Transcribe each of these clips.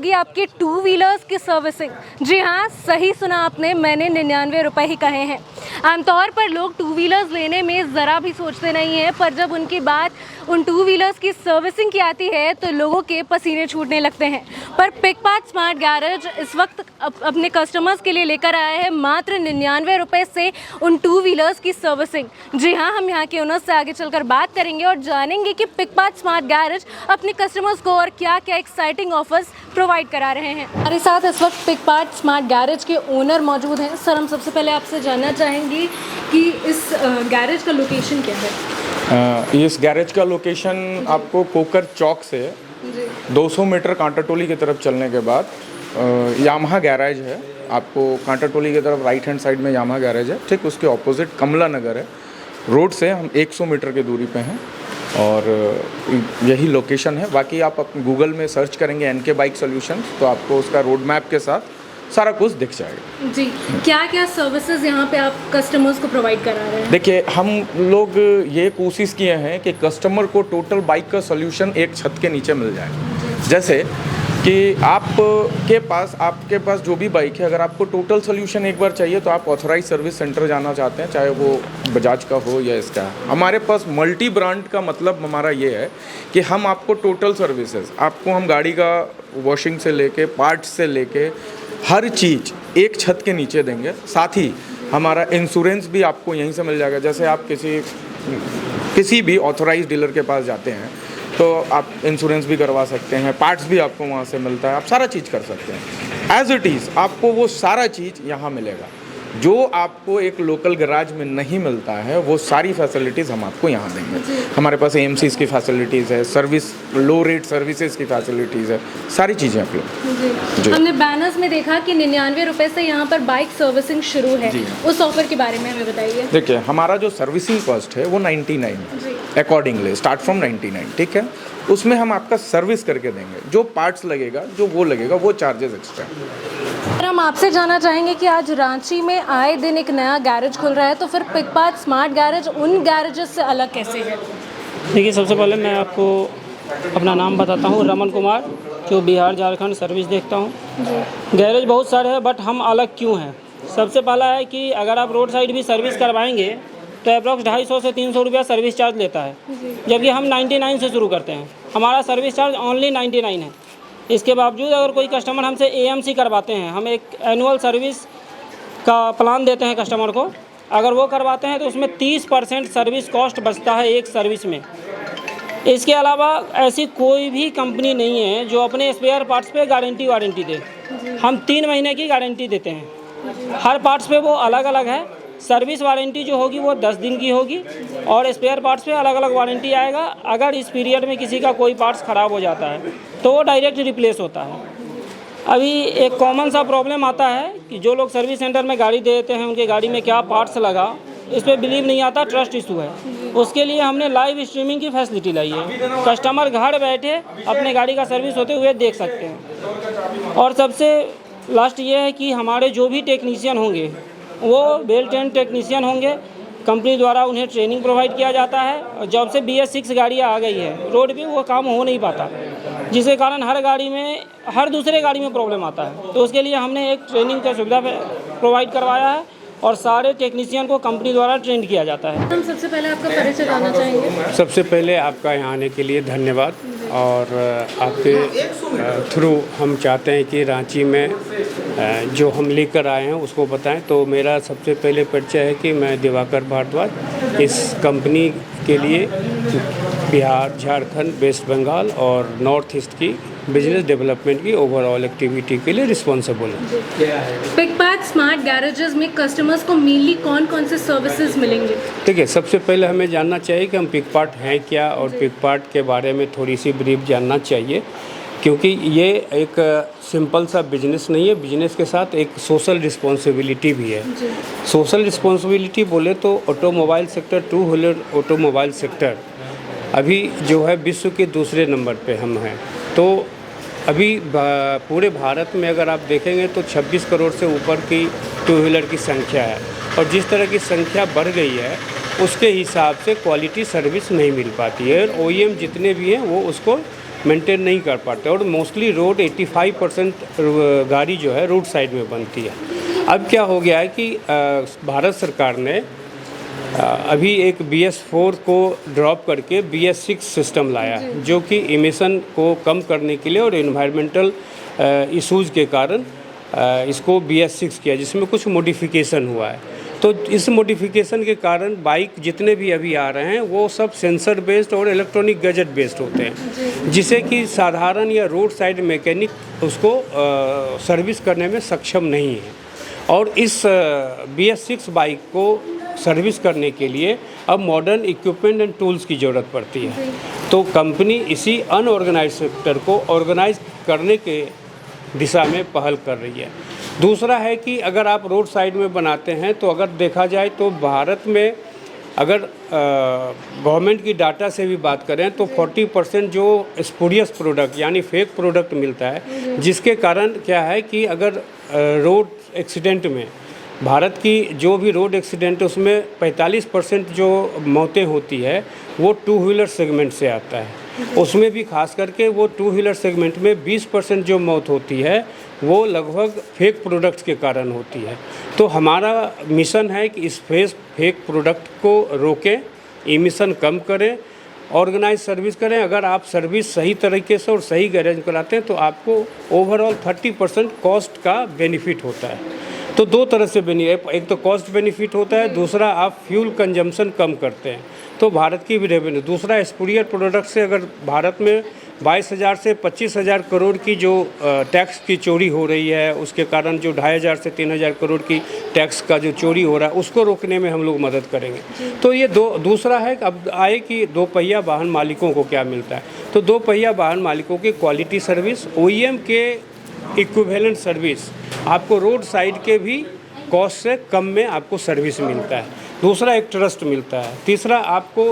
होगी आपके two wheelers की सर्विसिंग। जी हाँ, सही सुना आपने, मैंने 99 रुपये ही कहे हैं। आमतौर पर लोग टू व्हीलर्स लेने में ज़रा भी सोचते नहीं हैं, पर जब उनकी बात उन टू व्हीलर्स की सर्विसिंग की आती है तो लोगों के पसीने छूटने लगते हैं। पर पिकपार्ट स्मार्ट गैरेज इस वक्त अपने कस्टमर्स के लिए लेकर आया है मात्र 99 रुपये से उन टू व्हीलर्स की सर्विसिंग। जी हाँ, हम यहाँ के ओनर से आगे चलकर बात करेंगे और जानेंगे कि पिकपार्ट स्मार्ट गैरेज अपने कस्टमर्स को और क्या क्या एक्साइटिंग ऑफर्स प्रोवाइड करा रहे हैं। हमारे साथ इस वक्त पिकपार्ट स्मार्ट गैरेज के ओनर मौजूद हैं। सर, हम सबसे पहले आपसे जानना चाहेंगे कि इस गैरेज का लोकेशन क्या है? इस गैरेज का लोकेशन आपको कोकर चौक से 200 मीटर कांटाटोली की तरफ चलने के बाद यामाहा गैरेज है। आपको कांटाटोली की तरफ राइट हैंड साइड में यामाहा गैरेज है, ठीक उसके ऑपोजिट कमला नगर है। रोड से हम 100 मीटर की दूरी पे हैं और यही लोकेशन है। बाकी आप गूगल में सर्च करेंगे एनके बाइक सॉल्यूशन तो आपको उसका रोड मैप के साथ सारा कुछ दिख जाएगा। जी, क्या क्या सर्विसेज यहाँ पे आप कस्टमर्स को प्रोवाइड करा रहे हैं? देखिए, हम लोग ये कोशिश किए हैं कि कस्टमर को टोटल बाइक का सॉल्यूशन एक छत के नीचे मिल जाए। जैसे कि आपके पास जो भी बाइक है, अगर आपको टोटल सॉल्यूशन एक बार चाहिए तो आप ऑथराइज सर्विस सेंटर जाना चाहते हैं, चाहे वो बजाज का हो या इसका। हमारे पास मल्टी ब्रांड का मतलब हमारा ये है कि हम आपको टोटल सर्विसेज, आपको हम गाड़ी का वॉशिंग से लेके पार्ट्स से लेके हर चीज़ एक छत के नीचे देंगे। साथ ही हमारा इंश्योरेंस भी आपको यहीं से मिल जाएगा। जैसे आप किसी भी ऑथराइज डीलर के पास जाते हैं तो आप इंश्योरेंस भी करवा सकते हैं, पार्ट्स भी आपको वहाँ से मिलता है, आप सारा चीज़ कर सकते हैं। एज इट इज़ आपको वो सारा चीज़ यहाँ मिलेगा जो आपको एक लोकल गैराज में नहीं मिलता है। वो सारी फैसिलिटीज़ हम आपको यहाँ देंगे। हमारे पास AMCs की फैसिलिटीज़ है, सर्विस लो रेट सर्विसेज की फैसिलिटीज़ है, सारी चीज़ें आप जी। हमने बैनर्स में देखा कि 99 रुपये से यहाँ पर बाइक सर्विसिंग शुरू है। उस ऑफर के बारे में हमें बताइए। देखिए, हमारा जो सर्विसिंग कॉस्ट है वो 99 अकॉर्डिंगली स्टार्ट फ्रॉम 99, ठीक है। उसमें हम आपका सर्विस करके देंगे, जो पार्ट्स लगेगा वो चार्जेस एक्स्ट्रा। सर, हम आपसे जानना चाहेंगे कि आज रांची में आए दिन एक नया गैरेज खुल रहा है, तो फिर पिकपार्ट स्मार्ट गैरेज उन गैरेजेस से अलग कैसे है? देखिए, सबसे पहले मैं आपको अपना नाम बताता हूँ, रमन कुमार, जो बिहार झारखंड सर्विस देखता हूँ। गैरेज बहुत सारे हैं, बट हम अलग क्यों हैं? सबसे पहला है कि अगर आप रोड साइड भी सर्विस करवाएंगे तो अप्रॉक्स 250 से 300 रुपया सर्विस चार्ज लेता है, जबकि हम 99 से शुरू करते हैं। हमारा सर्विस चार्ज ओनली 99 है। इसके बावजूद अगर कोई कस्टमर हमसे AMC करवाते हैं, हम एक एनुअल सर्विस का प्लान देते हैं कस्टमर को, अगर वो करवाते हैं तो उसमें 30% सर्विस कॉस्ट बचता है एक सर्विस में। इसके अलावा ऐसी कोई भी कंपनी नहीं है जो अपने स्पेयर पार्ट्स पे वारंटी दे। हम 3 महीने की गारंटी देते हैं। हर पार्ट्स पे वो अलग अलग है। सर्विस वारंटी जो होगी वो 10 दिन की होगी और स्पेयर पार्ट्स पे अलग अलग वारंटी आएगा। अगर इस पीरियड में किसी का कोई पार्ट्स ख़राब हो जाता है तो वो डायरेक्ट रिप्लेस होता है। अभी एक कॉमन सा प्रॉब्लम आता है कि जो लोग सर्विस सेंटर में गाड़ी दे देते हैं, उनके गाड़ी में क्या पार्ट्स लगा, इस पर बिलीव नहीं आता, ट्रस्ट इशू है। उसके लिए हमने लाइव स्ट्रीमिंग की फैसिलिटी लाई है। कस्टमर घर बैठे अपने गाड़ी का सर्विस होते हुए देख सकते हैं। और सबसे लास्ट ये है कि हमारे जो भी टेक्नीशियन होंगे वो वेल ट्रेंड टेक्नीशियन होंगे। कंपनी द्वारा उन्हें ट्रेनिंग प्रोवाइड किया जाता है। और जब से BS6 गाड़ियाँ आ गई है, रोड पे वो काम हो नहीं पाता, जिसके कारण हर दूसरे गाड़ी में प्रॉब्लम आता है। तो उसके लिए हमने एक ट्रेनिंग का सुविधा प्रोवाइड करवाया है और सारे टेक्नीशियन को कंपनी द्वारा ट्रेन किया जाता है। हम सबसे पहले आपका परिचय जानना चाहेंगे। सबसे पहले आपका यहाँ आने के लिए धन्यवाद। और आपके थ्रू हम चाहते हैं कि रांची में जो हम लेकर आए हैं उसको बताएं। तो मेरा सबसे पहले परिचय है कि मैं दिवाकर भारद्वाज इस कंपनी के लिए बिहार, झारखंड, वेस्ट बंगाल और नॉर्थ ईस्ट की बिजनेस डेवलपमेंट की ओवरऑल एक्टिविटी के लिए रिस्पॉन्सिबल है। पिकपार्ट स्मार्ट गैरेजेस में कस्टमर्स को मेनली कौन कौन से सर्विसेज मिलेंगे? ठीक है, सबसे पहले हमें जानना चाहिए कि हम पिकपार्ट हैं क्या, और पिकपार्ट के बारे में थोड़ी सी ब्रीफ जानना चाहिए, क्योंकि ये एक सिंपल सा बिजनेस नहीं है। बिजनेस के साथ एक सोशल रिस्पॉन्सिबिलिटी भी है। सोशल रिस्पॉन्सिबिलिटी बोले तो automobile sector, two wheeler automobile sector अभी जो है विश्व के दूसरे नंबर पे हम हैं। तो अभी पूरे भारत में अगर आप देखेंगे तो 26 करोड़ से ऊपर की टू व्हीलर की संख्या है, और जिस तरह की संख्या बढ़ गई है उसके हिसाब से क्वालिटी सर्विस नहीं मिल पाती है। और OEM जितने भी हैं वो उसको मेंटेन नहीं कर पाते और मोस्टली रोड 85% गाड़ी जो है रोड साइड में बनती है। अब क्या हो गया है कि भारत सरकार ने अभी एक BS4 को ड्रॉप करके BS6 सिस्टम लाया है, जो कि इमिशन को कम करने के लिए और इन्वायरमेंटल इश्यूज़ के कारण इसको BS6 किया, जिसमें कुछ मॉडिफिकेशन हुआ है। तो इस मॉडिफिकेशन के कारण बाइक जितने भी अभी आ रहे हैं वो सब सेंसर बेस्ड और इलेक्ट्रॉनिक गैजेट बेस्ड होते हैं, जिसे कि साधारण या रोड साइड मैकेनिक उसको सर्विस करने में सक्षम नहीं है। और इस BS6 बाइक को सर्विस करने के लिए अब मॉडर्न इक्विपमेंट एंड टूल्स की ज़रूरत पड़ती है। तो कंपनी इसी अनऑर्गेनाइज सेक्टर को ऑर्गेनाइज करने के दिशा में पहल कर रही है। दूसरा है कि अगर आप रोड साइड में बनाते हैं तो अगर देखा जाए तो भारत में अगर गवर्नमेंट की डाटा से भी बात करें तो 40% जो स्पूरियस प्रोडक्ट यानी फेक प्रोडक्ट मिलता है, जिसके कारण क्या है कि अगर रोड एक्सीडेंट में भारत की जो भी रोड एक्सीडेंट उसमें 45% जो मौतें होती है वो टू व्हीलर सेगमेंट से आता है। उसमें भी खास करके वो टू व्हीलर सेगमेंट में 20% जो मौत होती है वो लगभग फेक प्रोडक्ट्स के कारण होती है। तो हमारा मिशन है कि इस फेक प्रोडक्ट को रोकें, इमिशन कम करें, ऑर्गेनाइज सर्विस करें। अगर आप सर्विस सही तरीके से और सही गैरेज कराते हैं तो आपको ओवरऑल 30% कॉस्ट का बेनिफिट होता है। तो दो तरह से बेनिफिट, एक तो कॉस्ट बेनिफिट होता है, दूसरा आप फ्यूल कंजम्पशन कम करते हैं तो भारत की भी रेवेन्यू। दूसरा स्पूरियर प्रोडक्ट से अगर भारत में 22,000 से 25,000 करोड़ की जो टैक्स की चोरी हो रही है, उसके कारण जो 2,500 से 3,000 करोड़ की टैक्स का जो चोरी हो रहा है उसको रोकने में हम लोग मदद करेंगे। तो ये दूसरा है। अब आए कि दो पहिया वाहन मालिकों को क्या मिलता है, तो दो पहिया वाहन मालिकों की क्वालिटी सर्विस, OEM के इक्विवेलेंट सर्विस आपको रोड साइड के भी कॉस्ट से कम में आपको सर्विस मिलता है। दूसरा एक ट्रस्ट मिलता है। तीसरा आपको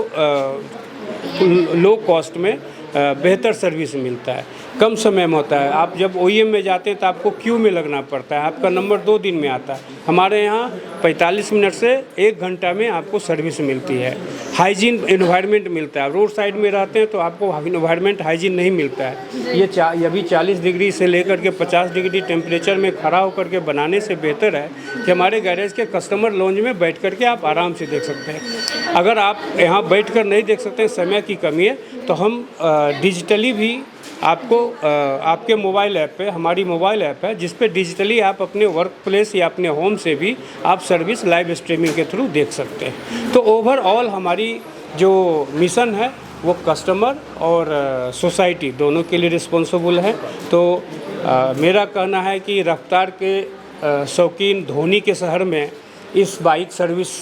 लो कॉस्ट में बेहतर सर्विस मिलता है, कम समय में होता है। आप जब OEM में जाते हैं तो आपको क्यू में लगना पड़ता है, आपका नंबर 2 दिन में आता है। हमारे यहाँ 45 मिनट से 1 घंटा में आपको सर्विस मिलती है। हाइजीन एनवायरनमेंट मिलता है। रोड साइड में रहते हैं तो आपको एनवायरनमेंट हाइजीन नहीं मिलता है। ये भी 40 डिग्री से लेकर के 50 डिग्री टेम्परेचर में खड़ा होकर के बनाने से बेहतर है कि हमारे गैरेज के कस्टमर लॉन्ज में बैठ कर के आप आराम से देख सकते हैं। अगर आप यहाँ बैठ कर नहीं देख सकते, समय की कमी है, तो हम डिजिटली भी आपको आपके मोबाइल ऐप पे, हमारी मोबाइल ऐप है जिस पे डिजिटली आप अपने वर्क प्लेस या अपने होम से भी आप सर्विस लाइव स्ट्रीमिंग के थ्रू देख सकते हैं। तो ओवरऑल हमारी जो मिशन है वो कस्टमर और सोसाइटी दोनों के लिए रिस्पॉन्सिबल है। तो मेरा कहना है कि रफ्तार के शौकीन धोनी के शहर में इस बाइक सर्विस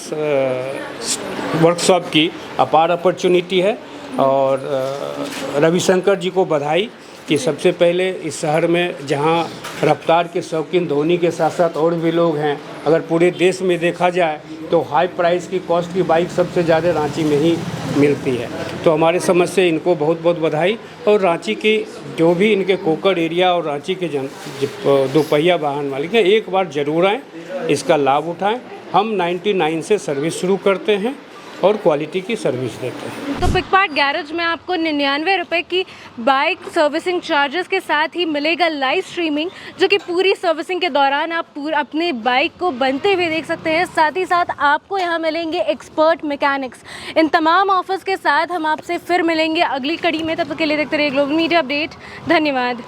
वर्कशॉप की अपार अपॉर्चुनिटी है। और रविशंकर जी को बधाई कि सबसे पहले इस शहर में जहां रफ्तार के शौकीन धोनी के साथ साथ और भी लोग हैं, अगर पूरे देश में देखा जाए तो हाई प्राइस की कॉस्ट की बाइक सबसे ज़्यादा रांची में ही मिलती है। तो हमारे समझ से इनको बहुत बहुत बधाई। और रांची की जो भी इनके कोकर एरिया और रांची के दोपहिया वाहन मालिक हैं, एक बार ज़रूर आएँ, इसका लाभ उठाएँ। हम 99 से सर्विस शुरू करते हैं और क्वालिटी की सर्विस देते हैं। तो पिकपार्ट गैरेज में आपको 99 रुपये की बाइक सर्विसिंग चार्जेस के साथ ही मिलेगा लाइव स्ट्रीमिंग, जो कि पूरी सर्विसिंग के दौरान आप अपने बाइक को बनते हुए देख सकते हैं। साथ ही साथ आपको यहाँ मिलेंगे एक्सपर्ट मैकेनिक्स। इन तमाम ऑफर्स के साथ हम आपसे फिर मिलेंगे अगली कड़ी में। तब तक के लिए देखते रहिए ग्लोबल मीडिया अपडेट। धन्यवाद।